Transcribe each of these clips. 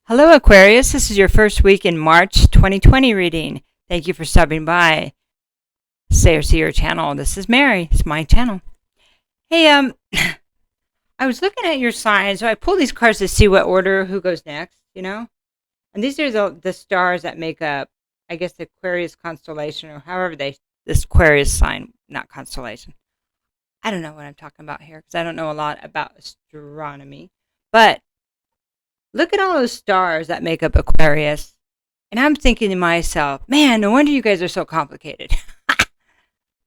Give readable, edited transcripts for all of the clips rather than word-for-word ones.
Hello, Aquarius. This is your first week in March 2020 reading. Thank you for stopping by Seer channel. This is Mary. It's my channel. Hey, I was looking at your sign, so I pulled these cards to see what order who goes next, And these are the stars that make up, I guess, the Aquarius constellation, or however this Aquarius sign, not constellation. I don't know what I'm talking about here because I don't know a lot about astronomy, but look at all those stars that make up Aquarius. And I'm thinking to myself, man, no wonder you guys are so complicated.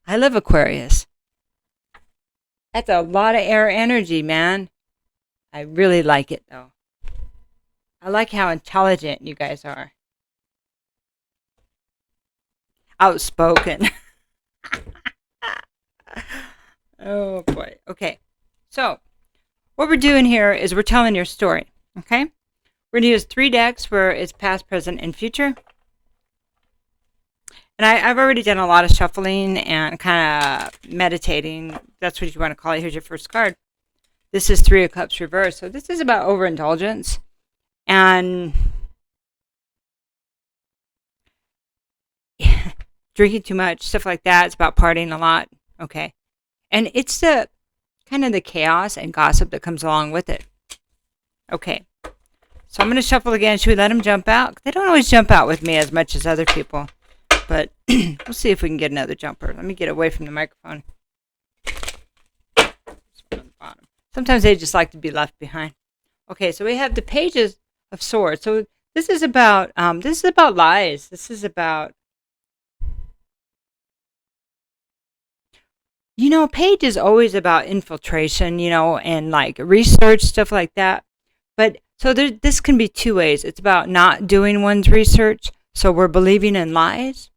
I love Aquarius. That's a lot of air energy, man. I really like it, though. I like how intelligent you guys are. Outspoken. Oh, boy. Okay. So, what we're doing here is we're telling your story. Okay? We're going to use 3 decks where it's past, present, and future. And I've already done a lot of shuffling and kind of meditating. That's what you want to call it. Here's your first card. This is 3 of Cups reversed. So this is about overindulgence and drinking too much, stuff like that. It's about partying a lot. Okay. And it's the kind of the chaos and gossip that comes along with it. Okay. So I'm going to shuffle again. Should we let them jump out? They don't always jump out with me as much as other people. But we'll see if we can get another jumper. Let me get away from the microphone. Sometimes they just like to be left behind. Okay, so we have the pages of swords. So this is about lies. This is about, page is always about infiltration, and like research, stuff like that. But so this can be 2 ways. It's about not doing one's research, so we're believing in lies,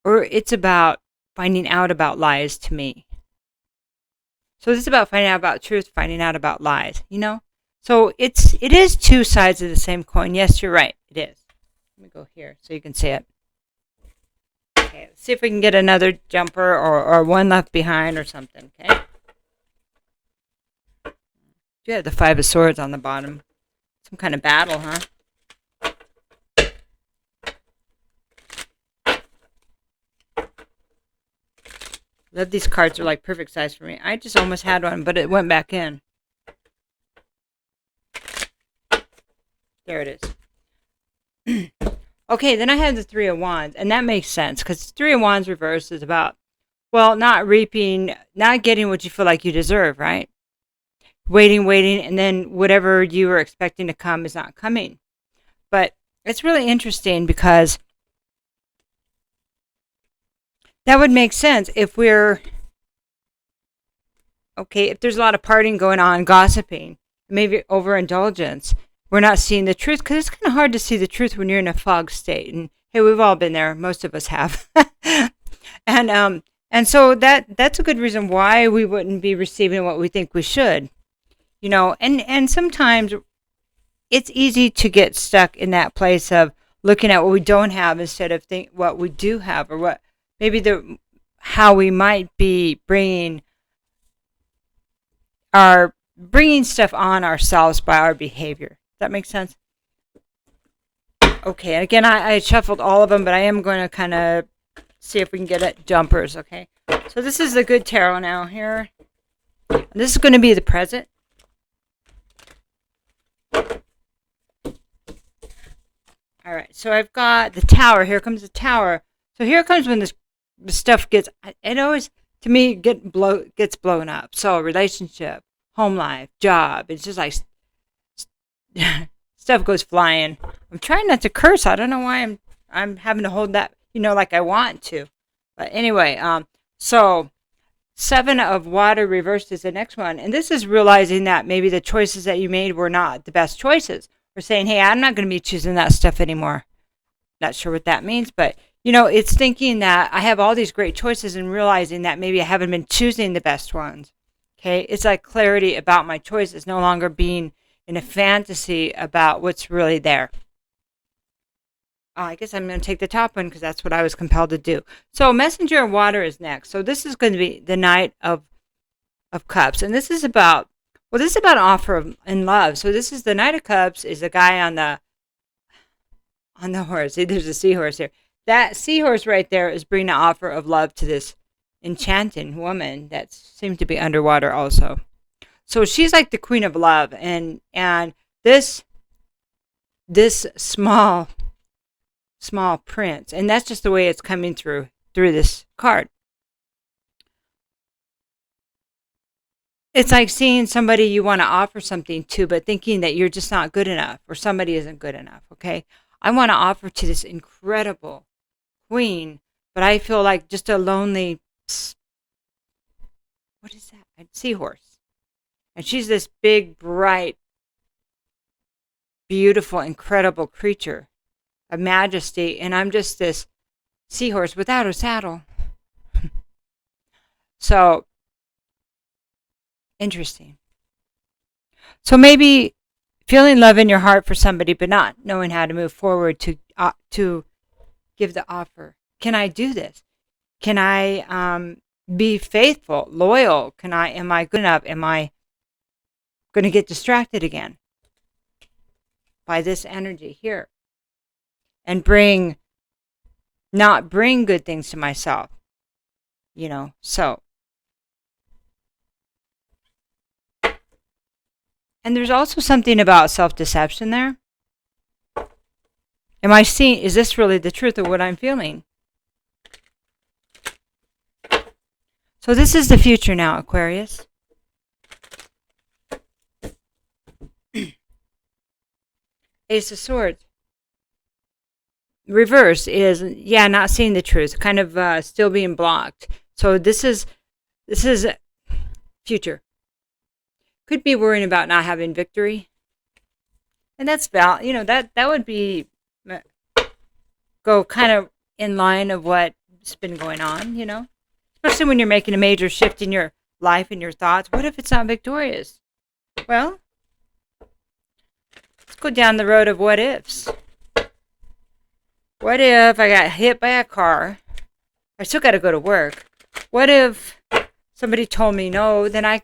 or it's about finding out about lies to me. So this is about finding out about truth, finding out about lies, So it is 2 sides of the same coin. Yes, you're right. It is. Let me go here so you can see it. Okay, let's see if we can get another jumper or one left behind or something, okay? You have the 5 of Swords on the bottom. Some kind of battle, huh? Love these cards. Are like perfect size for me. I just almost had one, but it went back in. There it is. Okay, then I have the 3 of Wands, and that makes sense because 3 of Wands reversed is about, not reaping, not getting what you feel like you deserve, right? Waiting, and then whatever you were expecting to come is not coming. But it's really interesting because that would make sense if if there's a lot of partying going on, gossiping, maybe overindulgence, we're not seeing the truth because it's kind of hard to see the truth when you're in a fog state. And hey, we've all been there. Most of us have. And so that's a good reason why we wouldn't be receiving what we think we should. And sometimes it's easy to get stuck in that place of looking at what we don't have instead of what we do have, or what maybe how we might be bringing stuff on ourselves by our behavior. Does that make sense? Okay, and again, I shuffled all of them, but I am going to kind of see if we can get it jumpers, okay? So this is the good tarot now here. And this is going to be the present. All right, so I've got the Tower. Here comes the Tower. So here comes when the stuff gets, it always, to me, gets blown up. So relationship, home life, job. It's just like stuff goes flying. I'm trying not to curse. I don't know why I'm having to hold that, like I want to. But anyway, so 7 of Water reversed is the next one. And this is realizing that maybe the choices that you made were not the best choices. We're saying, hey, I'm not going to be choosing that stuff anymore. Not sure what that means, but, it's thinking that I have all these great choices and realizing that maybe I haven't been choosing the best ones. Okay? It's like clarity about my choices, no longer being in a fantasy about what's really there. I guess I'm going to take the top one because that's what I was compelled to do. So Messenger of Water is next. So this is going to be the Knight of Cups. And this is about, Well, this is about an offer in love. So this is the Knight of Cups is the guy on the horse. See, there's a seahorse here. That seahorse right there is bringing an offer of love to this enchanting woman that seems to be underwater also. So she's like the queen of love, and this small prince, and that's just the way it's coming through this card. It's like seeing somebody you want to offer something to, but thinking that you're just not good enough or somebody isn't good enough, okay? I want to offer to this incredible queen, but I feel like just a lonely, what is that? A seahorse. And she's this big, bright, beautiful, incredible creature of majesty, and I'm just this seahorse without a saddle. So, interesting. So maybe feeling love in your heart for somebody, but not knowing how to move forward to give the offer. Can I do this? Can I be faithful, loyal? Am I good enough? Am I going to get distracted again by this energy here and not bring good things to myself? So. And there's also something about self-deception there. Is this really the truth of what I'm feeling? So this is the future now, Aquarius. Ace of Swords. Reverse is, not seeing the truth, kind of still being blocked. So this is future. Could be worrying about not having victory. And that's that would be go kind of in line of what's been going on, Especially when you're making a major shift in your life and your thoughts. What if it's not victorious? Well, let's go down the road of what ifs. What if I got hit by a car? I still got to go to work. What if somebody told me no? Then I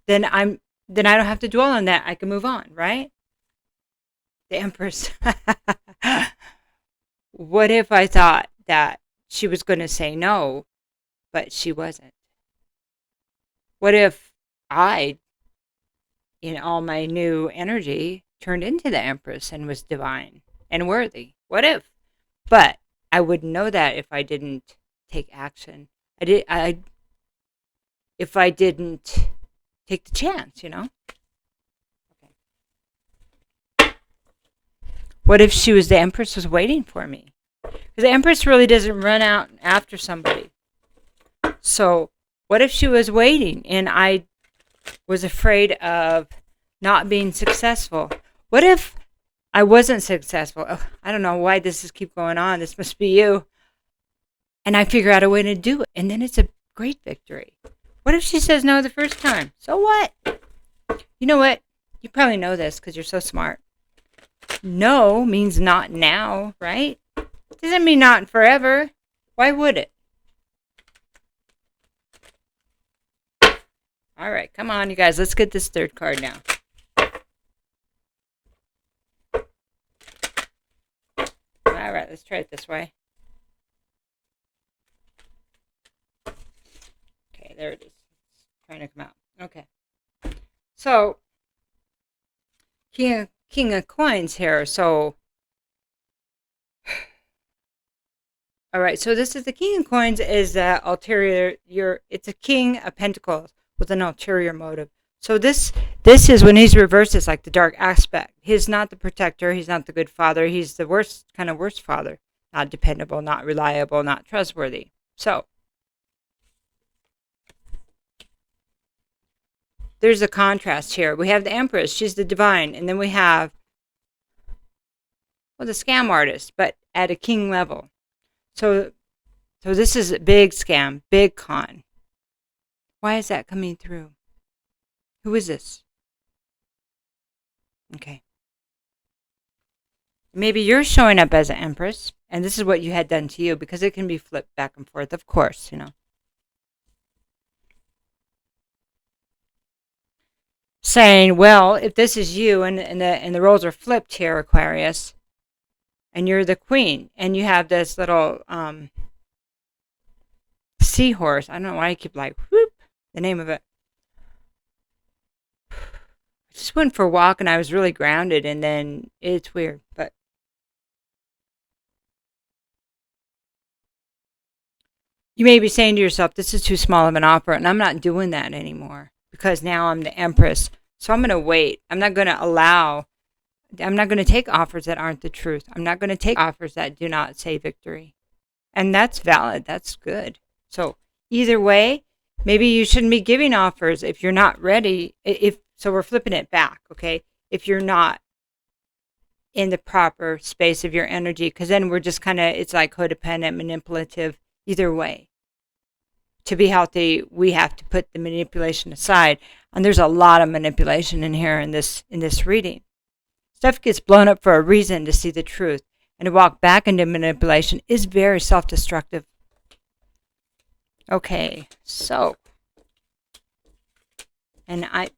don't have to dwell on that. I can move on, right? The Empress. What if I thought that she was going to say no, but she wasn't? What if I, in all my new energy, turned into the Empress and was divine and worthy? What if? But I wouldn't know that if I didn't take action. If I didn't take the chance, Okay. What if the Empress was waiting for me? Because the Empress really doesn't run out after somebody. So what if she was waiting and I was afraid of not being successful? What if I wasn't successful? Oh, I don't know why this keep going on. This must be you. And I figure out a way to do it. And then it's a great victory. What if she says no the first time? So what? You know what? You probably know this because you're so smart. No means not now, right? Doesn't mean not forever. Why would it? All right, come on, you guys. Let's get this third card now. All right, let's try it this way. Okay, there it is. It's trying to come out. Okay. So, King of Coins here. So, all right. So this is the King of Coins is the ulterior. It's a King of Pentacles with an ulterior motive. So this is when he's reversed. It's like the dark aspect. He's not the protector. He's not the good father. He's the worst father. Not dependable. Not reliable. Not trustworthy. So. There's a contrast here. We have the Empress. She's the divine. And then we have, the scam artist, but at a king level. So this is a big scam, big con. Why is that coming through? Who is this? Okay. Maybe you're showing up as an Empress, and this is what you had done to you, because it can be flipped back and forth, of course, saying, well, if this is you and the roles are flipped here, Aquarius, and you're the queen, and you have this little seahorse. I don't know why I keep like whoop the name of it. I just went for a walk and I was really grounded, and then it's weird, but you may be saying to yourself, this is too small of an offer, and I'm not doing that anymore because now I'm the Empress. So I'm going to wait. I'm not going to take offers that aren't the truth. I'm not going to take offers that do not say victory. And that's valid. That's good. So either way, maybe you shouldn't be giving offers if you're not ready. So we're flipping it back, okay? If you're not in the proper space of your energy, because then we're just it's like codependent, manipulative. Either way, to be healthy, we have to put the manipulation aside. And there's a lot of manipulation in here in this reading. Stuff gets blown up for a reason to see the truth. And to walk back into manipulation is very self-destructive. Okay, so, and I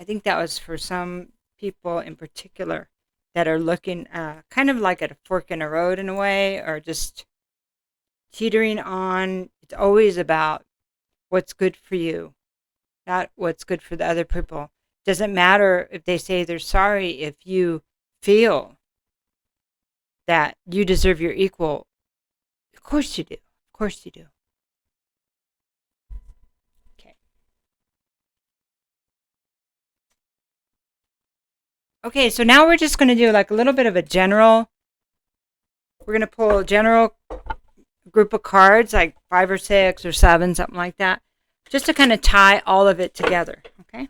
think that was for some people in particular that are looking kind of like at a fork in a road in a way, or just teetering on. It's always about what's good for you, not what's good for the other people. Doesn't matter if they say they're sorry if you feel that you deserve your equal. Of course you do. Of course you do. Okay. Okay, so now we're just going to do like a little bit of a general. We're going to pull a general group of cards, like 5 or 6 or 7, something like that, just to kind of tie all of it together. Okay.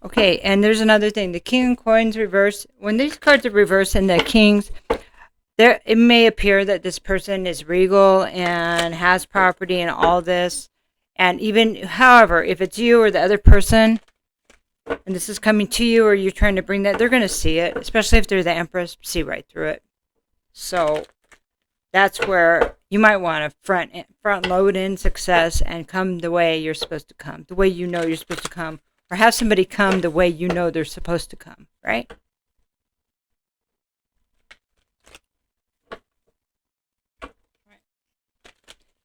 Okay, and there's another thing. The King of Coins reverse. When these cards are reversed and the Kings, it may appear that this person is regal and has property and all this. And even, however, if it's you or the other person, and this is coming to you or you're trying to bring that, they're going to see it, especially if they're the Empress, see right through it. So that's where you might want to front load in success and come the way you're supposed to come, the way you know you're supposed to come, or have somebody come the way you know they're supposed to come, right?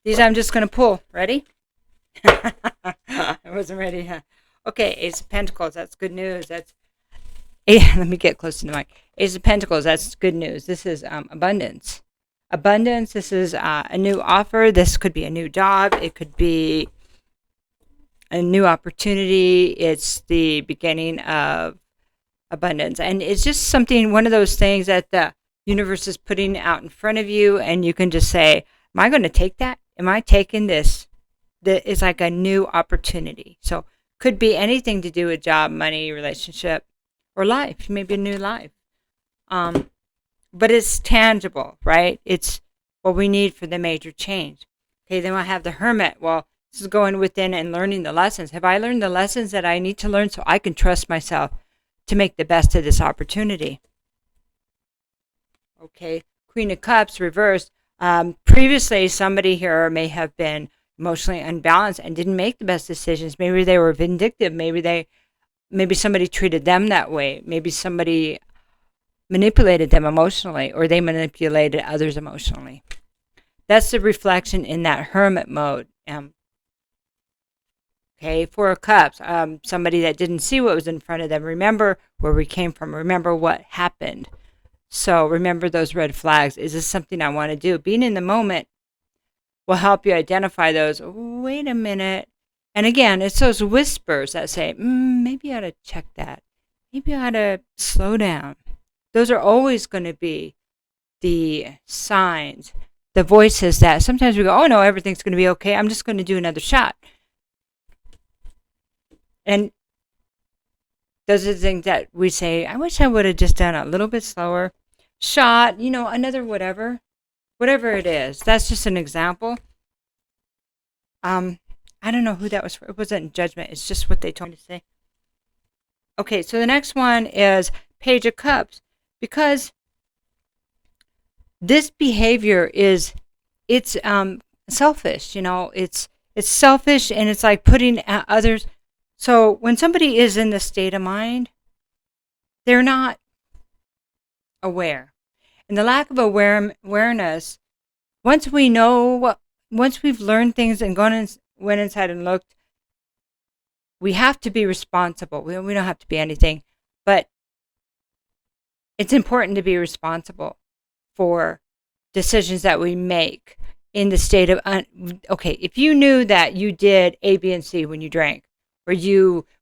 These I'm just going to pull. Ready? I wasn't ready. Huh? Okay, Ace of Pentacles. That's good news. Let me get close to the mic. Ace of Pentacles. That's good news. This is abundance. Abundance. This is a new offer. This could be a new job. It could be a new opportunity. It's the beginning of abundance. And it's just something, one of those things that the universe is putting out in front of you, and you can just say, am I going to take that? Am I taking this? That is like a new opportunity. So could be anything to do with job, money, relationship, or life. Maybe a new life. But it's tangible, right? It's what we need for the major change. Okay, then I have the Hermit. Well, this is going within and learning the lessons. Have I learned the lessons that I need to learn so I can trust myself to make the best of this opportunity? Okay, Queen of Cups reversed. Previously, somebody here may have been emotionally unbalanced and didn't make the best decisions. Maybe they were vindictive. Maybe somebody treated them that way. Maybe somebody manipulated them emotionally, or they manipulated others emotionally. That's the reflection in that Hermit mode. Okay, 4 of Cups, somebody that didn't see what was in front of them. Remember where we came from. Remember what happened. So remember those red flags. Is this something I want to do? Being in the moment will help you identify those. Wait a minute. And again, it's those whispers that say, maybe I ought to check that. Maybe I ought to slow down. Those are always going to be the signs, the voices that sometimes we go, oh no, everything's going to be okay. I'm just going to do another shot. And those are the things that we say, I wish I would have just done a little bit slower. Shot, another whatever it is. That's just an example. I don't know who that was for. It wasn't judgment. It's just what they told me to say. Okay, so the next one is Page of Cups, because this behavior it's selfish. It's selfish, and it's like putting others. So when somebody is in this state of mind, they're not aware, and the lack of awareness. Once we know once we've learned things and went inside and looked, we have to be responsible. We don't have to be anything, but it's important to be responsible for decisions that we make in the state of okay, if you knew that you did A, B, and C when you drank, or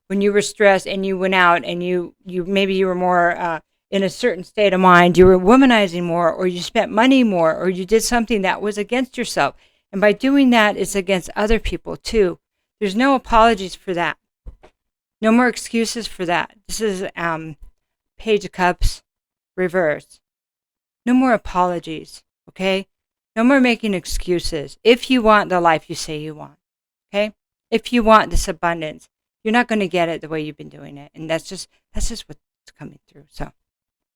when you were stressed and you went out and you maybe you were more in a certain state of mind, you were womanizing more, or you spent money more, or you did something that was against yourself, and by doing that, it's against other people too. There's no apologies for that. No more excuses for that. This is Page of Cups reverse. No more apologies, okay? No more making excuses. If you want the life you say you want, okay? If you want this abundance, you're not going to get it the way you've been doing it. And that's just what's coming through. So,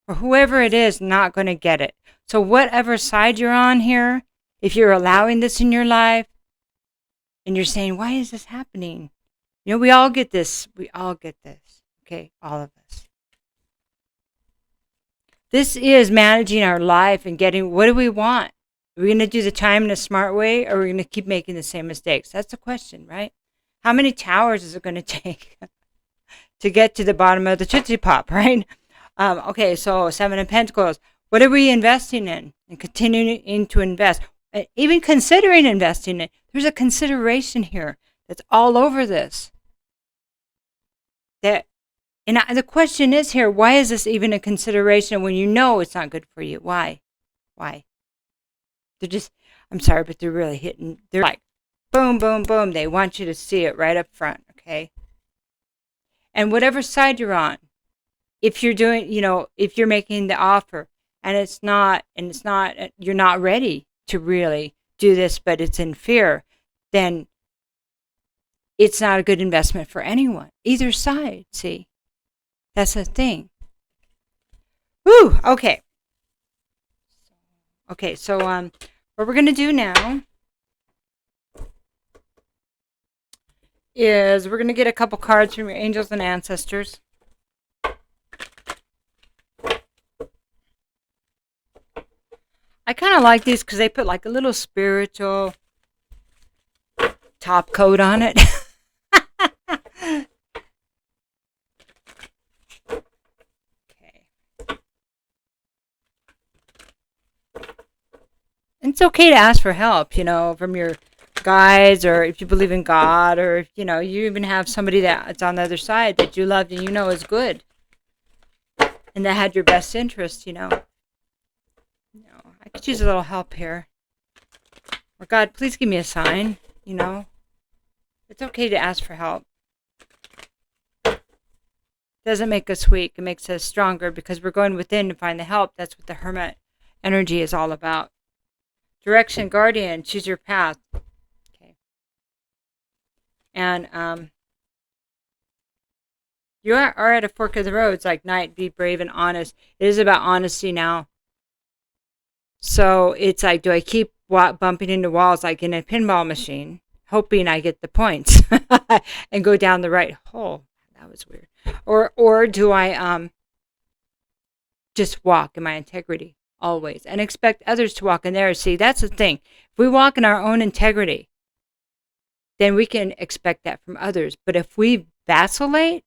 for whoever it is, not going to get it. So whatever side you're on here, if you're allowing this in your life and you're saying, why is this happening? We all get this. We all get this. Okay, all of us. This is managing our life and getting, what do we want? Are we going to do the time in a smart way, or are we going to keep making the same mistakes? That's the question, right? How many towers is it going to take to get to the bottom of the Tootsie Pop, right? Okay, so 7 of Pentacles. What are we investing in and continuing to invest? Even considering investing in. There's a consideration here that's all over this. And the question is here, why is this even a consideration when you know it's not good for you? Why? They're just, I'm sorry, but they're really hitting. They're like, boom, boom, boom. They want you to see it right up front, okay? And whatever side you're on, if you're doing, if you're making the offer and you're not ready to really do this, but it's in fear, then it's not a good investment for anyone, either side, see? That's the thing. Woo, okay. Okay, so what we're going to do now is we're going to get a couple cards from your angels and ancestors. I kind of like these because they put like a little spiritual top coat on it. It's okay to ask for help, from your guides, or if you believe in God, or if, you even have somebody that's on the other side that you love and is good and that had your best interest, I could use a little help here. Or God, please give me a sign, It's okay to ask for help. Doesn't make us weak. It makes us stronger because we're going within to find the help. That's what the Hermit energy is all about. Direction, guardian, choose your path. Okay. And you are at a fork of the road. It's like Knight, be brave and honest. It is about honesty now. So it's like, do I keep bumping into walls like in a pinball machine, hoping I get the points and go down the right hole? That was weird. Or do I just walk in my integrity? Always, and expect others to walk in theirs. See, that's the thing. If we walk in our own integrity, then we can expect that from others. But if we vacillate,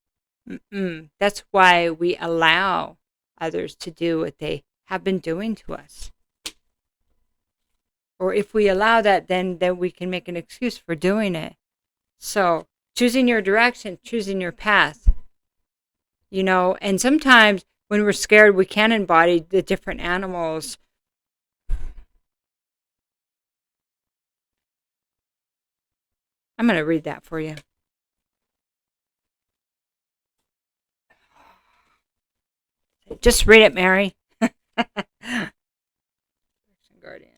that's why we allow others to do what they have been doing to us. Or if we allow that, then we can make an excuse for doing it. So choosing your direction, choosing your path, and sometimes when we're scared, we can embody the different animals. I'm going to read that for you. Just read it, Mary. Guardian.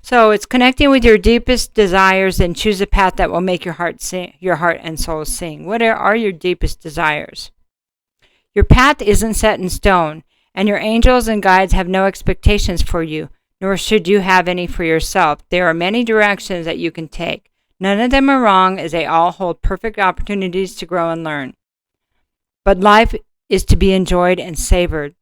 So it's connecting with your deepest desires and choose a path that will make your heart and soul sing. What are your deepest desires? Your path isn't set in stone, and your angels and guides have no expectations for you, nor should you have any for yourself. There are many directions that you can take. None of them are wrong, as they all hold perfect opportunities to grow and learn. But life is to be enjoyed and savored.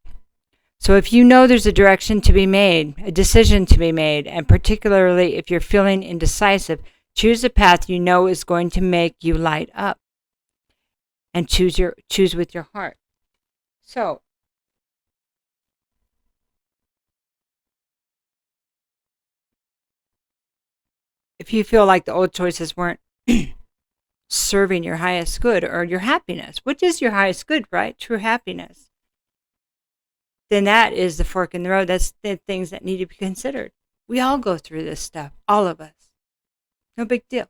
So if you know there's a direction to be made, a decision to be made, and particularly if you're feeling indecisive, choose a path you know is going to make you light up. And choose with your heart. So if you feel like the old choices weren't serving your highest good or your happiness, which is your highest good, right? True happiness. Then that is the fork in the road. That's the things that need to be considered. We all go through this stuff, all of us. No big deal.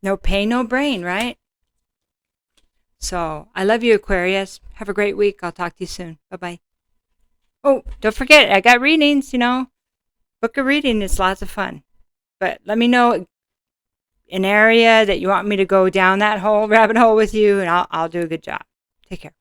No pain, no brain, right? So I love you, Aquarius. Have a great week. I'll talk to you soon. Bye-bye. Oh, don't forget, I got readings, Book a reading. It's lots of fun. But let me know an area that you want me to go down that rabbit hole with you, and I'll do a good job. Take care.